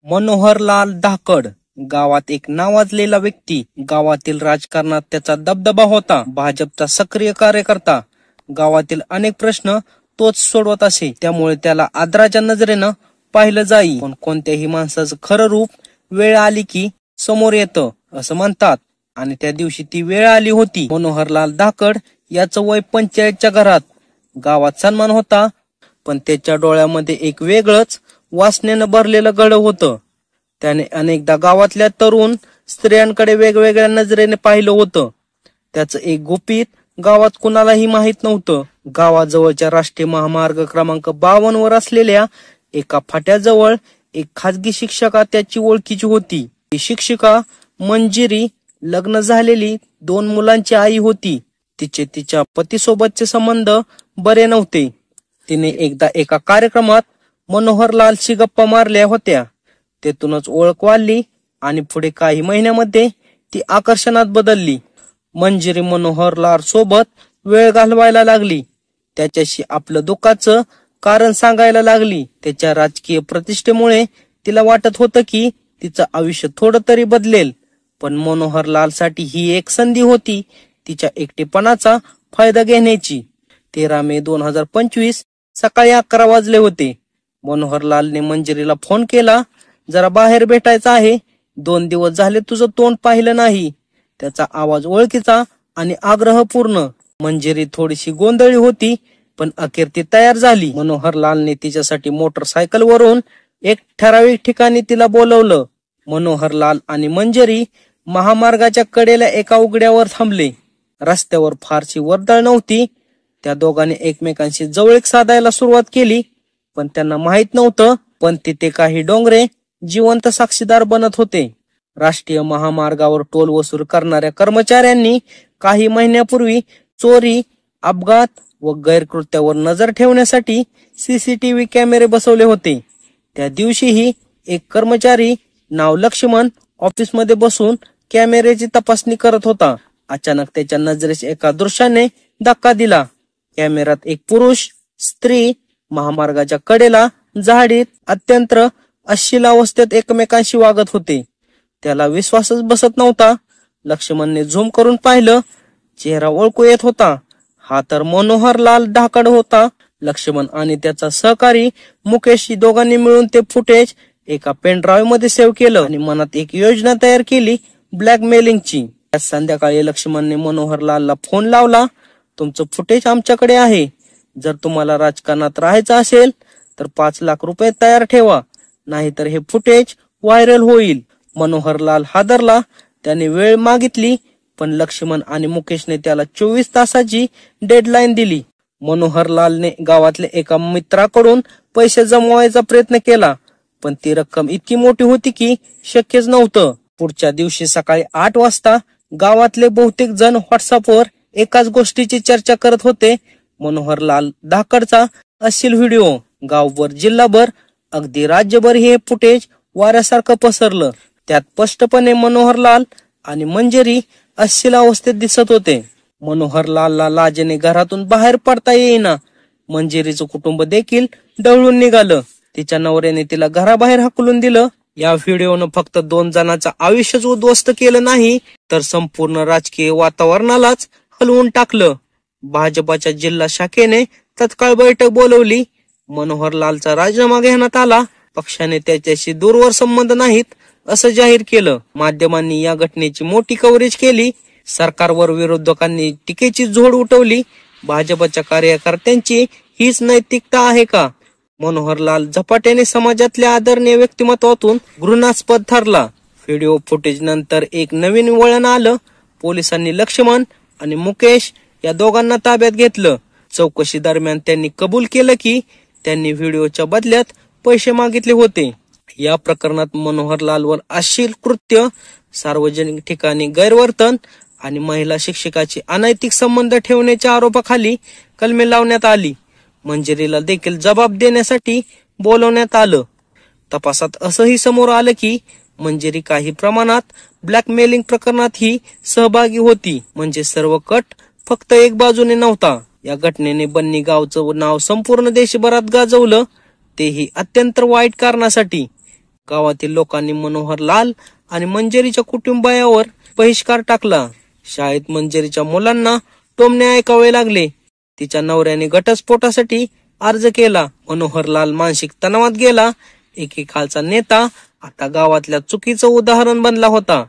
मनोहरलाल धाकड गावात एक नावाजलेला व्यक्ती. गावातील राजकारणात त्याचा दबदबा होता. भाजपचा सक्रिय कार्यकर्ता. गावातील अनेक प्रश्न तोच सोडवत असे, त्यामुळे त्याला आदराच्या नजरेनं पाहिलं जाई. पण कोणत्याही माणसाचं खरं रूप वेळ आली की समोर येतं असं म्हणतात, आणि त्या दिवशी ती वेळ आली होती. मनोहरलाल धाकड याचं वय 45च्या घरात. गावात सन्मान होता, पण त्याच्या डोळ्यामध्ये एक वेगळंच वासनेनं भरलेलं गड होतं. त्याने अनेकदा गावातल्या तरुण स्त्रियांकडे वेगवेगळ्या नजरेने पाहिलं होतं. त्याचं एक गुपित गावात कुणालाही माहित नव्हतं. गावाजवळच्या राष्ट्रीय महामार्ग क्रमांक 52 वर असलेल्या एका फाट्याजवळ एक खाजगी शिक्षका त्याची ओळखीची होती. ती शिक्षिका मंजिरी लग्न झालेली 2 मुलांची आई होती. तिच्या पतीसोबतचे संबंध बरे नव्हते. तिने एकदा एका कार्यक्रमात मनोहरलालशी गप्पा मारल्या होत्या. तेथूनच ओळख वाढली आणि पुढे काही महिन्यामध्ये ती आकर्षणात बदलली. मंजिरी मनोहरलाल सोबत वेळ घालवायला लागली. त्याच्याशी आपलं दुःखाचं कारण सांगायला लागली. त्याच्या राजकीय प्रतिष्ठेमुळे तिला वाटत होतं की तिचं आयुष्य थोडं तरी बदलेल. पण मनोहरलालसाठी ही एक संधी होती तिच्या एकटेपणाचा फायदा घेण्याची. 13 मे 2025 सकाळी 11 वाजले होते. मनोहरलालने मंजिरीला फोन केला. जरा बाहेर भेटायचं आहे. 2 दिवस झाले तुझं तोंड पाहिलं नाही. त्याचा आवाज ओळखीचा आणि आग्रहपूर्ण. मंजिरी थोडीशी गोंधळी होती, पण अखेर ती तयार झाली. मनोहरलालने तिच्यासाठी मोटरसायकलवरून एक ठराविक ठिकाणी तिला बोलवलं. मनोहरलाल आणि मंजिरी महामार्गाच्या कडेला एका उघड्यावर थांबले. रस्त्यावर फारशी वर्दळ नव्हती. त्या दोघांनी एकमेकांशी जवळीक साधायला सुरुवात केली, पण त्यांना माहित नव्हतं, पण तिथे काही डोंगरे जिवंत साक्षीदार बनत होते. राष्ट्रीय महामार्गावर टोल वसूल करणाऱ्या कर्मचाऱ्यांनी काही महिन्यापूर्वी चोरी, अपघात व गैरकृत्यावर नजर ठेवण्यासाठी सीसीटीव्ही कॅमेरे बसवले होते. त्या दिवशीही एक कर्मचारी नाव लक्ष्मण ऑफिसमध्ये बसून कॅमेऱ्याची तपासणी करत होता. अचानक त्याच्या नजरेस एका दृश्याने धक्का दिला. कॅमेऱ्यात एक पुरुष स्त्री महामार्गाच्या कडेला झाडीत अत्यंत अश्लील अवस्थेत एकमेकांशी वागत होते. त्याला विश्वासच बसत नव्हता. लक्ष्मणने झूम करून पाहिलं. चेहरा ओळखू येत होता. हा तर मनोहरलाल धाकड होता. लक्ष्मण आणि त्याचा सहकारी मुकेश दोघांनी मिळून ते फुटेज एका पेन ड्राईव्ह मध्ये सेव्ह केलं आणि मनात एक योजना तयार केली ब्लॅकमेलिंगची. संध्याकाळी लक्ष्मणने मनोहरलालला फोन लावला. तुमचं फुटेज आमच्याकडे आहे. जर तुम्हाला राजकारणात राहायचं असेल तर 5 लाख रुपये तयार ठेवा, नाहीतर हे फुटेज व्हायरल होईल. मनोहरलाल हादरला. त्याने वेळ मागितली, पण लक्ष्मण आणि मुकेशने त्याला 24 तासाची डेडलाईन दिली. मनोहरलालने गावातल्या एका मित्राकडून पैसे जमवायचा प्रयत्न केला, पण ती रक्कम इतकी मोठी होती की शक्यच नव्हतं. पुढच्या दिवशी सकाळी 8 वाजता गावातले बहुतेक जण व्हॉट्सअपवर एकाच गोष्टीची चर्चा करत होते. मनोहरलाल धाकडचा अश्लील व्हिडिओ. गावभर, जिल्हाभर, अगदी राज्यभर हे फुटेज वाऱ्यासारखं पसरलं. त्यात स्पष्टपणे मनोहरलाल आणि मंजिरी अश्लील अवस्थेत दिसत होते. मनोहरलालला लाजेने घरातून बाहेर पडता येईना. मंजिरीचं कुटुंब देखील ढवळून निघालं. तिच्या नवऱ्याने तिला घराबाहेर हाकलून दिलं. या व्हिडिओनं फक्त 2 जणांचं आयुष्यच उद्ध्वस्त केलं नाही, तर संपूर्ण राजकीय वातावरणालाच हलवून टाकलं. भाजपाच्या जिल्हा शाखेने तत्काळ बैठक बोलवली. मनोहरलालचा राजीनामा घेण्यात आला. पक्षाने त्याच्याशी दूरवर संबंध नाहीत असं जाहीर केलं. माध्यमांनी या घटनेची मोठी कव्हरेज केली. सरकारवर विरोधकांनी टीकेची झोड उठवली. भाजपच्या कार्यकर्त्यांची हीच नैतिकता आहे का? मनोहरलाल झपाट्याने समाजातल्या आदरणीय व्यक्तिमत्वातून घृणास्पद ठरला. व्हिडिओ फुटेज नंतर एक नवीन वळण आलं. पोलिसांनी लक्ष्मण आणि मुकेश या दोघांना ताब्यात घेतलं. चौकशी दरम्यान त्यांनी कबूल केलं की त्यांनी व्हिडिओच्या बदल्यात पैसे मागितले होते. या प्रकरणात मनोहरलालवर अश्लील कृत्य, सार्वजनिक ठिकाणी गैरवर्तन आणि महिला शिक्षकाची अनैतिक संबंध ठेवण्याच्या आरोपाखाली कलमे लावण्यात आली. मंजिरीला देखील जबाब देण्यासाठी बोलवण्यात आलं. तपासात असंही समोर आलं की मंजिरी काही प्रमाणात ब्लॅकमेलिंग प्रकरणातही सहभागी होती. म्हणजे सर्व कट फक्त एक बाजूने नव्हता. या घटनेने बन्नी गावचं नाव संपूर्ण देशभरात गाजवलं, तेही अत्यंत वाईट कारणासाठी. गावातील लोकांनी मनोहर लाल आणि मंजिरीच्या कुटुंबियावर बहिष्कार टाकला. शाळेत मंजिरीच्या मुलांना टोमणे ऐकावे लागले. तिच्या नवऱ्याने घटस्फोटासाठी अर्ज केला. मनोहर लाल मानसिक तणावात गेला. एकेकाळचा नेता आता गावातल्या चुकीचं उदाहरण बनला होता.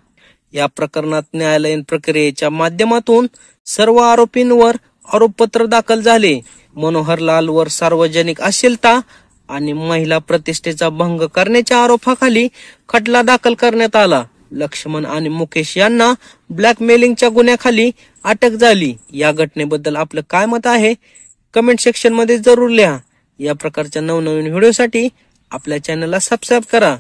या प्रकरणात न्यायालयीन प्रक्रियेच्या माध्यमातून सर्व आरोपींवर आरोपपत्र दाखल झाले. मनोहर लाल वर सार्वजनिक अश्लीलता आणि महिला प्रतिष्ठेचा भंग करण्याच्या आरोपाखाली खटला दाखल करण्यात आला. लक्ष्मण आणि मुकेश यांना ब्लॅकमेलिंगच्या गुन्ह्याखाली अटक झाली. या घटनेबद्दल आपलं काय मत आहे कमेंट सेक्शन मध्ये जरूर लिहा. या प्रकारच्या नवनवीन व्हिडिओसाठी आपल्या चॅनलला सबस्क्राईब करा.